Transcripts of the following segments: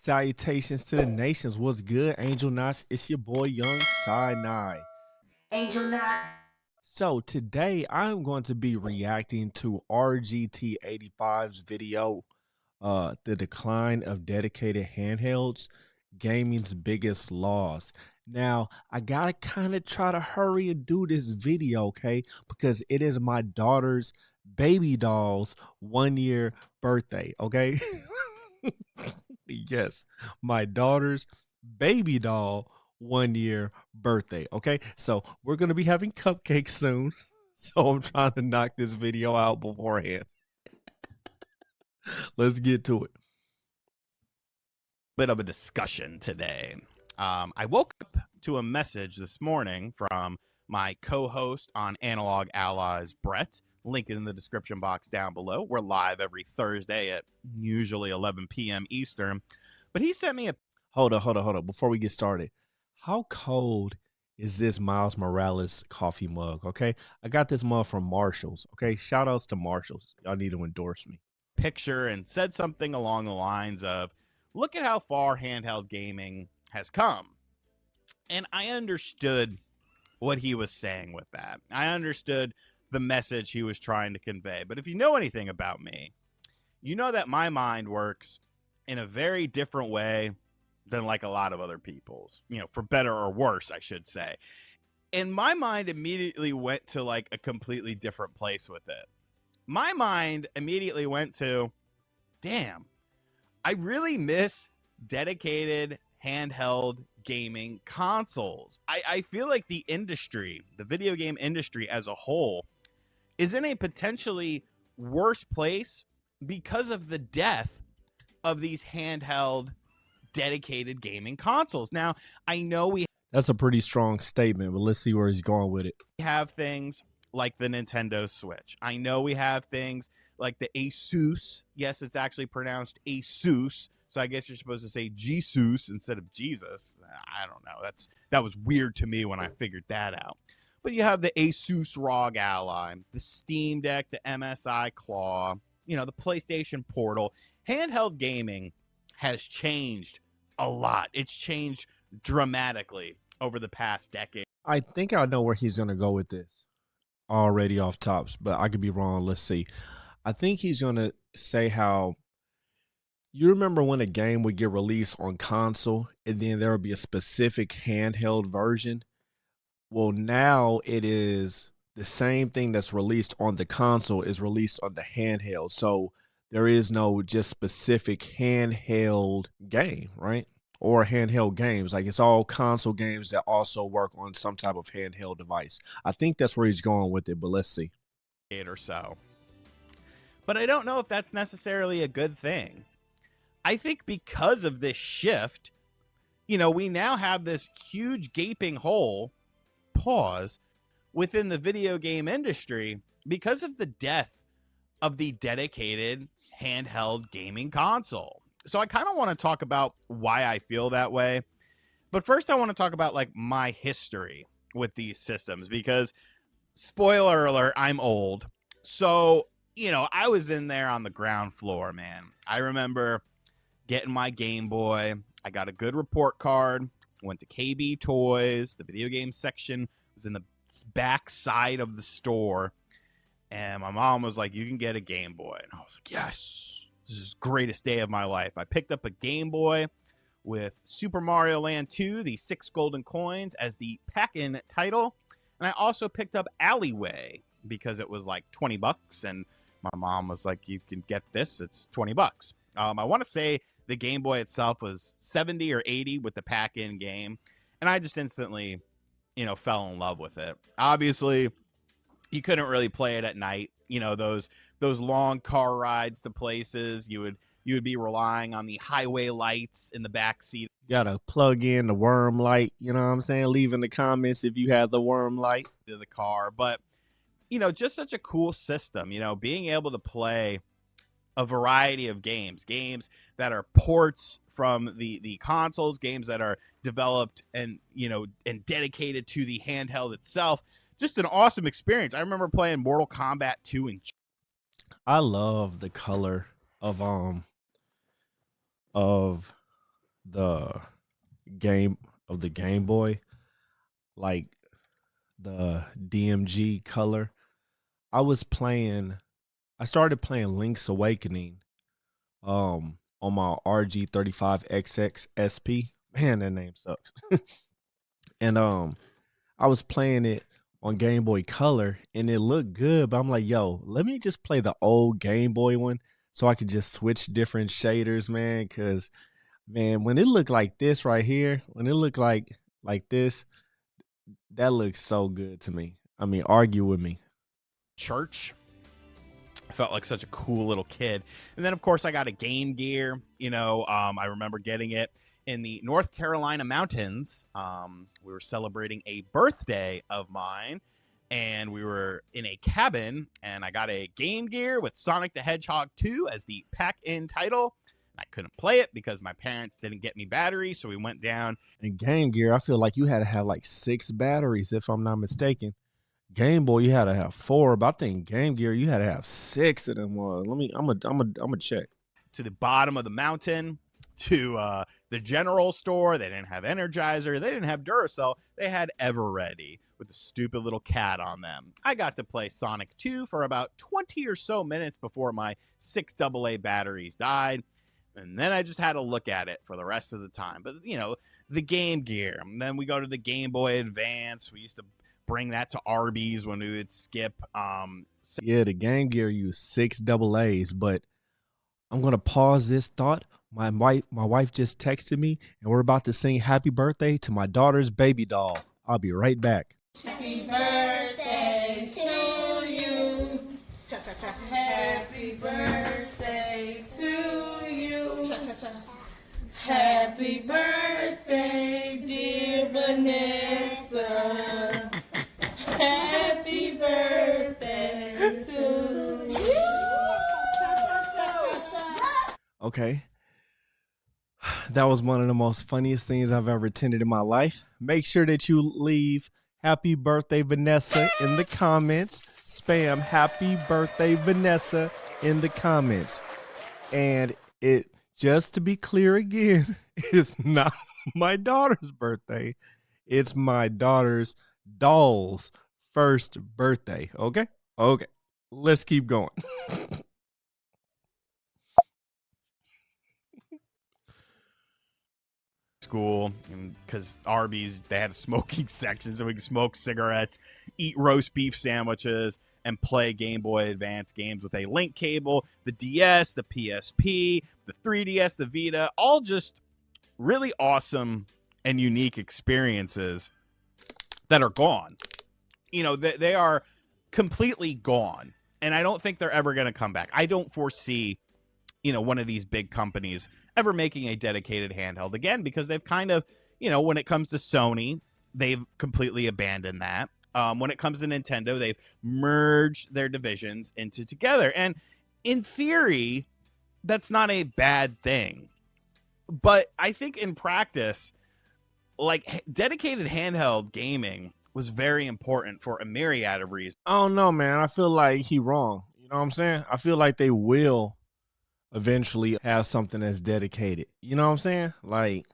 Salutations to the nations. What's good, Angel Knots? It's your boy Young Sinai. Angel Knot. So today I'm going to be reacting to RGT85's video, The Decline of Dedicated Handhelds, Gaming's Biggest Loss. Now, I gotta kind of try to hurry and do this video, okay? Because it is my daughter's baby doll's 1 year birthday, okay? Yes, my daughter's baby doll 1 year birthday. Okay, so we're gonna be having cupcakes soon. So I'm trying to knock this video out beforehand. Let's get to it. Bit of a discussion today. I woke up to a message this morning from my co-host on Analog Allies, Brett. Link in the description box down below. We're live every Thursday at usually 11 p.m. Eastern. But he sent me a Hold on. Before we get started, how cold is this Miles Morales coffee mug? Okay, I got this mug from Marshalls. Okay, shout outs to Marshalls. Y'all need to endorse me. picture and said something along the lines of, look at how far handheld gaming has come. And I understood what he was saying with that. I understood the message he was trying to convey. But if you know anything about me, you know that my mind works in a very different way than like a lot of other people's, for better or worse, I should say. And my mind immediately went to like a completely different place with it. My mind immediately went to, damn, I really miss dedicated handheld gaming consoles. I feel like the industry, the video game industry as a whole, is in a potentially worse place because of the death of these handheld dedicated gaming consoles. Now, I know we That's a pretty strong statement, but let's see where he's going with it. have things like the Nintendo Switch. I know we have things like the Asus. Yes, it's actually pronounced Asus. So I guess you're supposed to say Jesus instead of Jesus. I don't know. That was weird to me when I figured that out. But you have the Asus ROG Ally, the Steam Deck, the MSI Claw, the PlayStation Portal. Handheld gaming has changed a lot. It's changed dramatically over the past decade. I think I know where he's gonna go with this already off tops, but I could be wrong. Let's see. I think he's gonna say how you remember when a game would get released on console and then there would be a specific handheld version. Well, now it is the same thing that's released on the console is released on the handheld. So there is no just specific handheld game, right? Or handheld games. Like it's all console games that also work on some type of handheld device. I think that's where he's going with it, but let's see. Or so. But I don't know if that's necessarily a good thing. I think because of this shift, we now have this huge gaping hole, pause, within the video game industry because of the death of the dedicated handheld gaming console. So I kind of want to talk about why I feel that way. But first I want to talk about like my history with these systems because spoiler alert, I'm old. So, I was in there on the ground floor, man. I remember getting my Game Boy. I got a good report card, went to KB Toys. The video game section was in the back side of the store. And my mom was like, you can get a Game Boy. And I was like, yes, this is the greatest day of my life. I picked up a Game Boy with Super Mario Land 2, the 6 golden coins as the pack-in title. And I also picked up Alleyway because it was like $20. And my mom was like, you can get this. It's $20. I want to say the Game Boy itself was 70 or 80 with the pack-in game. And I just instantly, fell in love with it. Obviously, you couldn't really play it at night. Those long car rides to places, you would be relying on the highway lights in the back seat. You gotta plug in the worm light, you know what I'm saying? Leave in the comments if you have the worm light. To the car. But, just such a cool system, being able to play a variety of games that are ports from the consoles, games that are developed and dedicated to the handheld itself. Just an awesome experience. I remember playing Mortal Kombat 2 and I love the color of the game of the Game Boy, like the DMG color. I was playing I started playing Link's Awakening on my RG35XX SP. Man, that name sucks. And I was playing it on Game Boy Color and it looked good, but I'm like, yo, let me just play the old Game Boy one so I could just switch different shaders, man. Cause man, when it looked like this right here, when it looked like this, that looks so good to me. I mean, argue with me. Church. I felt like such a cool little kid. And then, of course, I got a Game Gear. I remember getting it in the North Carolina mountains. We were celebrating a birthday of mine, and we were in a cabin, and I got a Game Gear with Sonic the Hedgehog 2 as the pack-in title. I couldn't play it because my parents didn't get me batteries, so we went down. In Game Gear, I feel like you had to have like 6 batteries, if I'm not mistaken. Game Boy, you had to have 4, but I think Game Gear, you had to have 6 of them. I'm a check. To the bottom of the mountain, to the general store. They didn't have Energizer. They didn't have Duracell. They had Everready with the stupid little cat on them. I got to play Sonic 2 for about 20 or so minutes before my 6 AA batteries died. And then I just had to look at it for the rest of the time. But, the Game Gear. And then we go to the Game Boy Advance. We used to bring that to Arby's when we would skip. Yeah, the Game Gear used 6 AA's, but I'm gonna pause this thought. My wife just texted me, and we're about to sing "Happy Birthday" to my daughter's baby doll. I'll be right back. Happy birthday to you. Cha-cha-cha. Happy birthday to you. Cha-cha-cha. Happy birthday, dear Vanessa. Happy birthday to you. Okay. That was one of the most funniest things I've ever attended in my life. Make sure that you leave "Happy Birthday Vanessa" in the comments. Spam "Happy Birthday Vanessa" in the comments. And just to be clear again, it's not my daughter's birthday. It's my daughter's doll's first birthday. Okay? Okay. Let's keep going. School, because Arby's, they had a smoking section so we could smoke cigarettes, eat roast beef sandwiches, and play Game Boy Advance games with a link cable. The DS, the PSP, the 3DS, the Vita, all just really awesome and unique experiences that are gone. They are completely gone, and I don't think they're ever going to come back. I don't foresee one of these big companies ever making a dedicated handheld again, because they've kind of, when it comes to Sony, they've completely abandoned that. When it comes to Nintendo, they've merged their divisions into together. And in theory, that's not a bad thing. But I think in practice, like, dedicated handheld gaming was very important for a myriad of reasons. I don't know, man. I feel like he wrong. You know what I'm saying? I feel like they will eventually have something that's dedicated. You know what I'm saying? Like,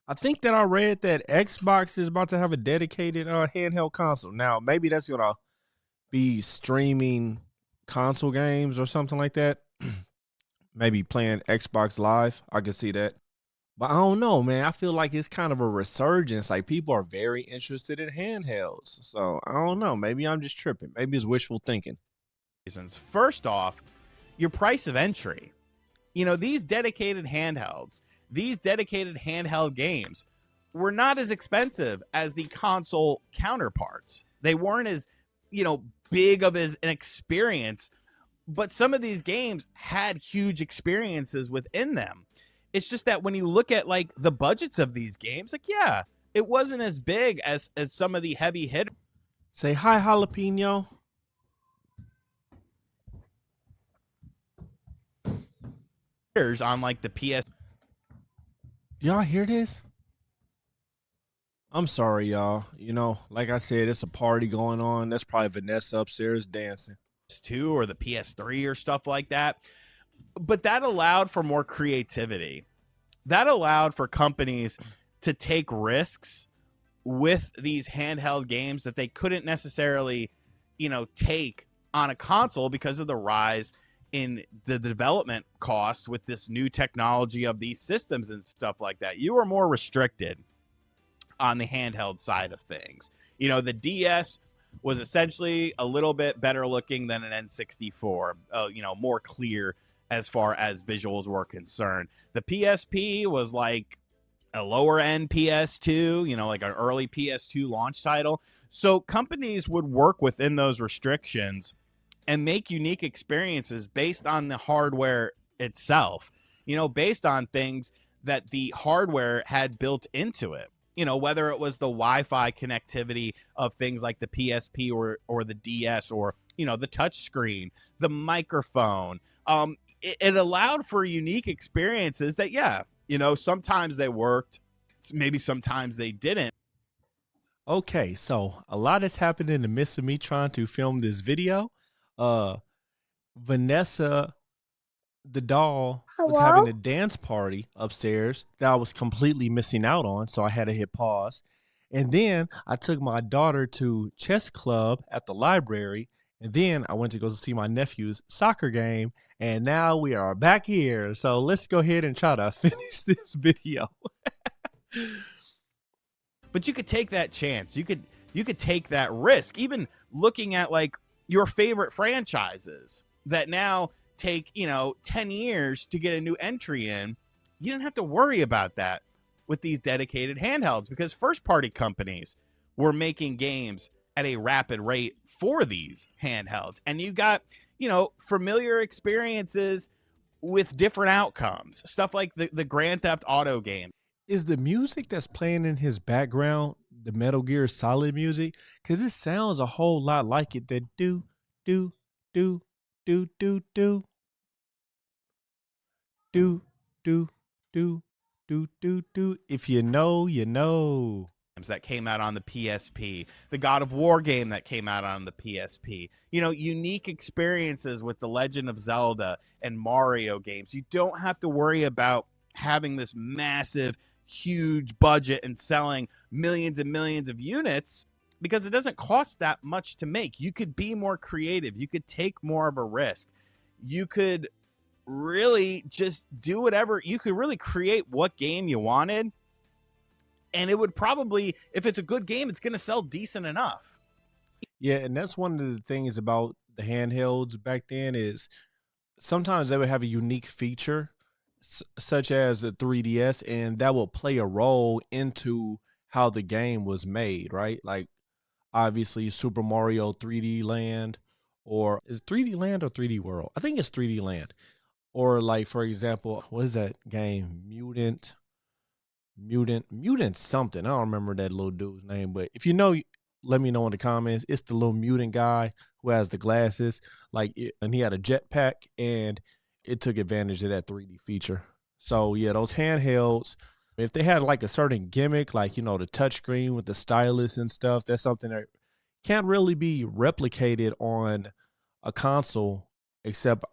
I think that I read that Xbox is about to have a dedicated handheld console. Now, maybe that's gonna be streaming console games or something like that. Maybe playing Xbox Live. I could see that. But I don't know, man. I feel like it's kind of a resurgence. Like, people are very interested in handhelds. So I don't know. Maybe I'm just tripping. Maybe it's wishful thinking. First off, your price of entry. These dedicated handhelds, these dedicated handheld games were not as expensive as the console counterparts. They weren't as, big of an experience, but some of these games had huge experiences within them. It's just that when you look at like the budgets of these games, like, yeah, it wasn't as big as some of the heavy hitters. Say hi, jalapeno. On like the PS. Y'all hear this? I'm sorry, y'all. Like I said, it's a party going on. That's probably Vanessa upstairs dancing. 2 or the PS3 or stuff like that. But that allowed for more creativity. that allowed for companies to take risks with these handheld games that they couldn't necessarily, take on a console because of the rise in the development cost with this new technology of these systems and stuff like that. You were more restricted on the handheld side of things. The DS was essentially a little bit better looking than an N64, more clear as far as visuals were concerned. The PSP was like a lower end PS2, like an early PS2 launch title. So companies would work within those restrictions and make unique experiences based on the hardware itself, based on things that the hardware had built into it. Whether it was the Wi-Fi connectivity of things like the PSP or the DS, or, the touch screen, the microphone. It allowed for unique experiences that, sometimes they worked, maybe sometimes they didn't. Okay, so a lot has happened in the midst of me trying to film this video. Vanessa, the doll, was having Hello? a dance party upstairs that I was completely missing out on, so I had to hit pause. And then I took my daughter to chess club at the library, and then I went to go see my nephew's soccer game, and now we are back here. So let's go ahead and try to finish this video. But you could take that chance. You could take that risk. Even looking at like your favorite franchises that now take, 10 years to get a new entry in. You didn't have to worry about that with these dedicated handhelds, because first party companies were making games at a rapid rate for these handhelds. And you got, familiar experiences with different outcomes. Stuff like the Grand Theft Auto game. Is the music that's playing in his background the Metal Gear Solid music? Because it sounds a whole lot like it. That do, do, do, do, do, do, do, do, do, do, do, do. If you know, you know. That came out on the PSP, the God of War game that came out on the PSP, unique experiences with the Legend of Zelda and Mario games. You don't have to worry about having this massive, huge budget and selling millions and millions of units, because it doesn't cost that much to make. You could be more creative. You could take more of a risk. You could really just do whatever. You could really create what game you wanted. And it would probably, if it's a good game, it's going to sell decent enough. Yeah, and that's one of the things about the handhelds back then is sometimes they would have a unique feature, such as a 3DS, and that will play a role into how the game was made, right? Like, obviously, Super Mario 3D Land, or is it 3D Land or 3D World? I think it's 3D Land. Or, like, for example, what is that game? Mutant something. I don't remember that little dude's name, but if you know, let me know in the comments. It's the little mutant guy who has the glasses, and he had a jetpack, and it took advantage of that 3D feature. So yeah, those handhelds, if they had like a certain gimmick, like the touchscreen with the stylus and stuff, that's something that can't really be replicated on a console except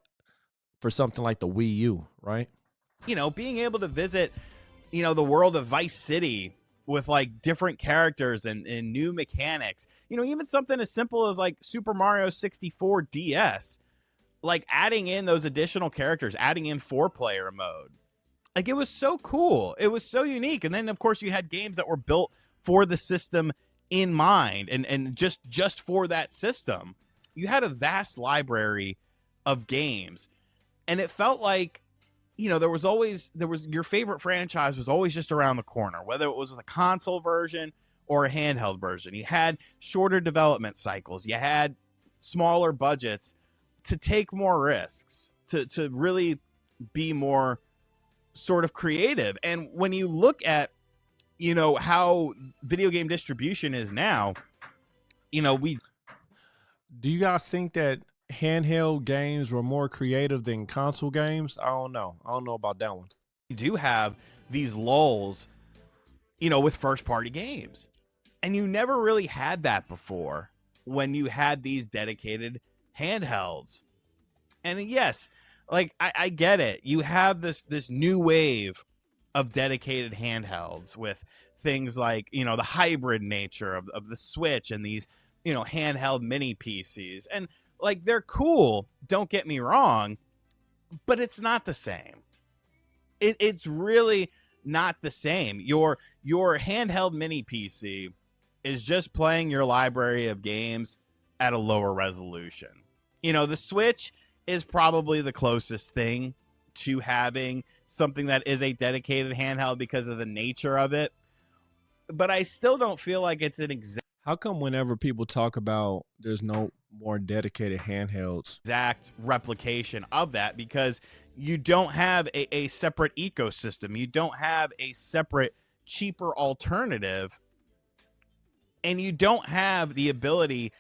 for something like the Wii U, right? Being able to visit the world of Vice City with like different characters and new mechanics, even something as simple as like Super Mario 64 DS, like adding in those additional characters, adding in 4-player mode. Like, it was so cool. It was so unique. And then of course you had games that were built for the system in mind, and just for that system. You had a vast library of games, and it felt like there was your favorite franchise was always just around the corner, whether it was with a console version or a handheld version. You had shorter development cycles. You had smaller budgets to take more risks, to really be more sort of creative. And when you look at, how video game distribution is now, we Do you guys think that handheld games were more creative than console games? I don't know. I don't know about that one. do have these lulls, with first party games. And you never really had that before when you had these dedicated handhelds. And yes, like I get it. You have this new wave of dedicated handhelds with things like, the hybrid nature of the Switch and these, handheld mini PCs. And like, they're cool, don't get me wrong, but it's not the same. It's really not the same. Your handheld mini PC is just playing your library of games at a lower resolution. The Switch is probably the closest thing to having something that is a dedicated handheld because of the nature of it. But I still don't feel like it's an How come whenever people talk about there's no more dedicated handhelds? exact replication of that, because you don't have a separate ecosystem. You don't have a separate, cheaper alternative. And you don't have the ability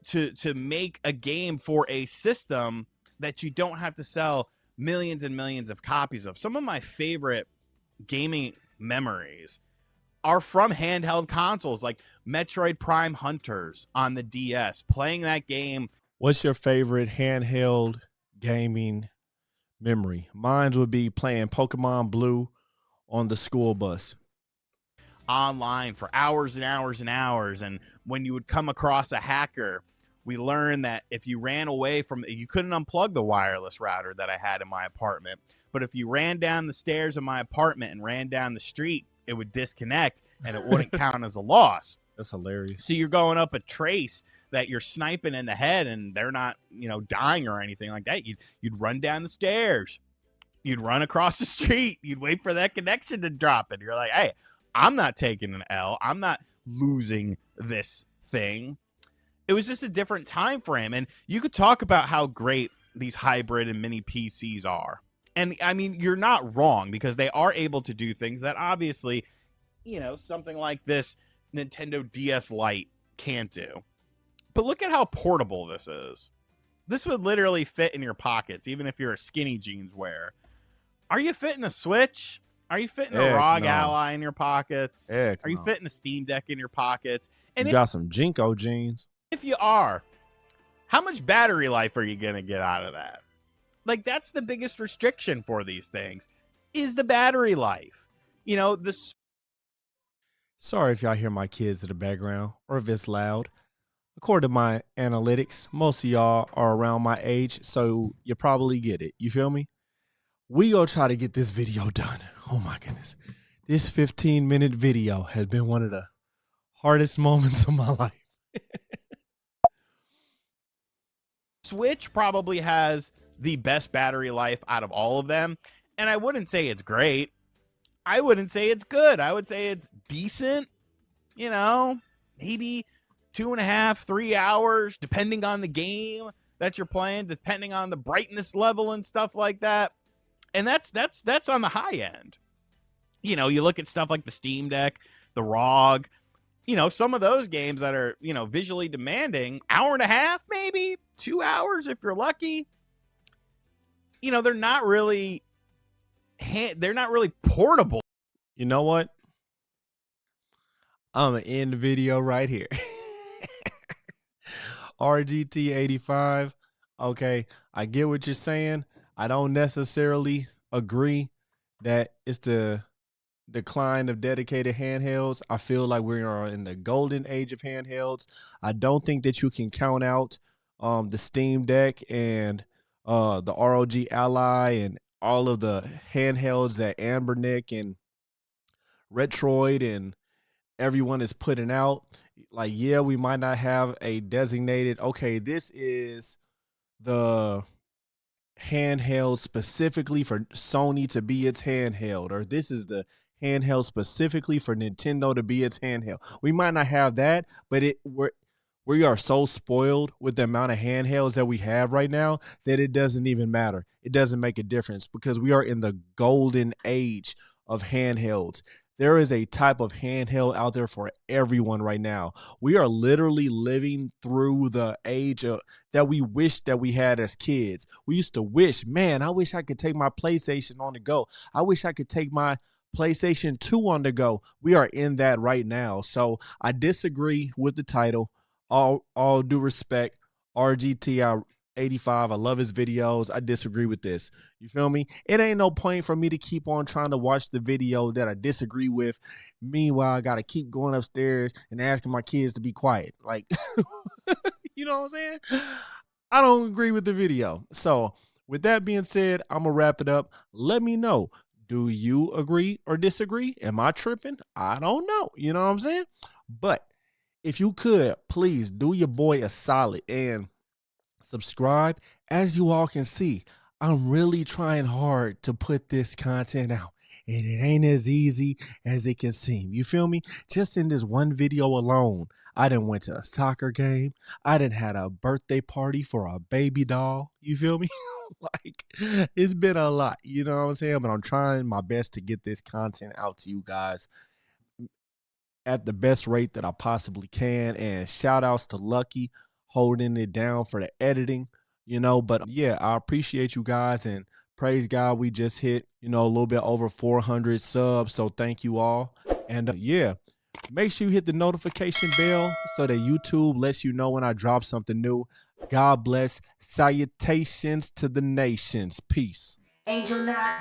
to make a game for a system that you don't have to sell millions and millions of copies of. Some of my favorite gaming memories are from handheld consoles like Metroid Prime Hunters on the DS, playing that game. What's your favorite handheld gaming memory? Mine would be playing Pokemon Blue on the school bus. Online for hours and hours and hours. And when you would come across a hacker, we learned that if you ran away from, you couldn't unplug the wireless router that I had in my apartment. But if you ran down the stairs of my apartment and ran down the street, it would disconnect and it wouldn't count as a loss. That's hilarious. So you're going up a trace that you're sniping in the head and they're not, dying or anything like that. You'd run down the stairs. You'd run across the street. You'd wait for that connection to drop. And you're like, hey, I'm not taking an L. I'm not losing this thing. It was just a different time frame. And you could talk about how great these hybrid and mini PCs are. And I mean, you're not wrong, because they are able to do things that obviously, something like this Nintendo DS Lite can't do. But look at how portable this is. This would literally fit in your pockets, even if you're a skinny jeans wearer. Are you fitting a Switch? Are you fitting a ROG Ally in your pockets? Are you fitting a Steam Deck in your pockets? And you got some Jinko jeans. If you are, how much battery life are you going to get out of that? Like, that's the biggest restriction for these things, is the battery life. Sorry if y'all hear my kids in the background or if it's loud. According to my analytics, most of y'all are around my age, so you probably get it. You feel me? We gonna try to get this video done. Oh my goodness. This 15-minute video has been one of the hardest moments of my life. Switch probably has the best battery life out of all of them. And I wouldn't say it's great. I wouldn't say it's good. I would say it's decent. Maybe 2.5, 3 hours, depending on the game that you're playing, depending on the brightness level and stuff like that. And that's on the high end. You look at stuff like the Steam Deck, the ROG, some of those games that are, visually demanding, hour and a half, maybe 2 hours if you're lucky. They're not really portable. You know what? I'm going to end the video right here. RGT85. Okay, I get what you're saying. I don't necessarily agree that it's the decline of dedicated handhelds. I feel like we are in the golden age of handhelds. I don't think that you can count out the Steam Deck and the ROG Ally and all of the handhelds that Ambernick and Retroid and everyone is putting out. Like, yeah, we might not have a designated, okay, this is the handheld specifically for Sony to be its handheld, or this is the handheld specifically for Nintendo to be its handheld. We might not have that, but we are so spoiled with the amount of handhelds that we have right now that it doesn't even matter. It doesn't make a difference because we are in the golden age of handhelds. There is a type of handheld out there for everyone right now. We are literally living through the age that we wish that we had as kids. We used to wish, man, I wish I could take my PlayStation on the go. I wish I could take my PlayStation 2 on the go. We are in that right now. So I disagree with the title. All due respect, RGT, 85. I love his videos. I disagree with this. You feel me? It ain't no point for me to keep on trying to watch the video that I disagree with. Meanwhile, I got to keep going upstairs and asking my kids to be quiet. Like, you know what I'm saying? I don't agree with the video. So, with that being said, I'm going to wrap it up. Let me know. Do you agree or disagree? Am I tripping? I don't know. You know what I'm saying? But if you could, please do your boy a solid and subscribe. As you all can see, I'm really trying hard to put this content out. And it ain't as easy as it can seem. You feel me? Just in this one video alone, I done went to a soccer game. I done had a birthday party for a baby doll. You feel me? Like, it's been a lot. You know what I'm saying? But I'm trying my best to get this content out to you guys at the best rate that I possibly can. And shout outs to Lucky holding it down for the editing, But yeah, I appreciate you guys and praise God we just hit, a little bit over 400 subs. So thank you all. And yeah, make sure you hit the notification bell so that YouTube lets you know when I drop something new. God bless. Salutations to the nations. Peace. Angel Night.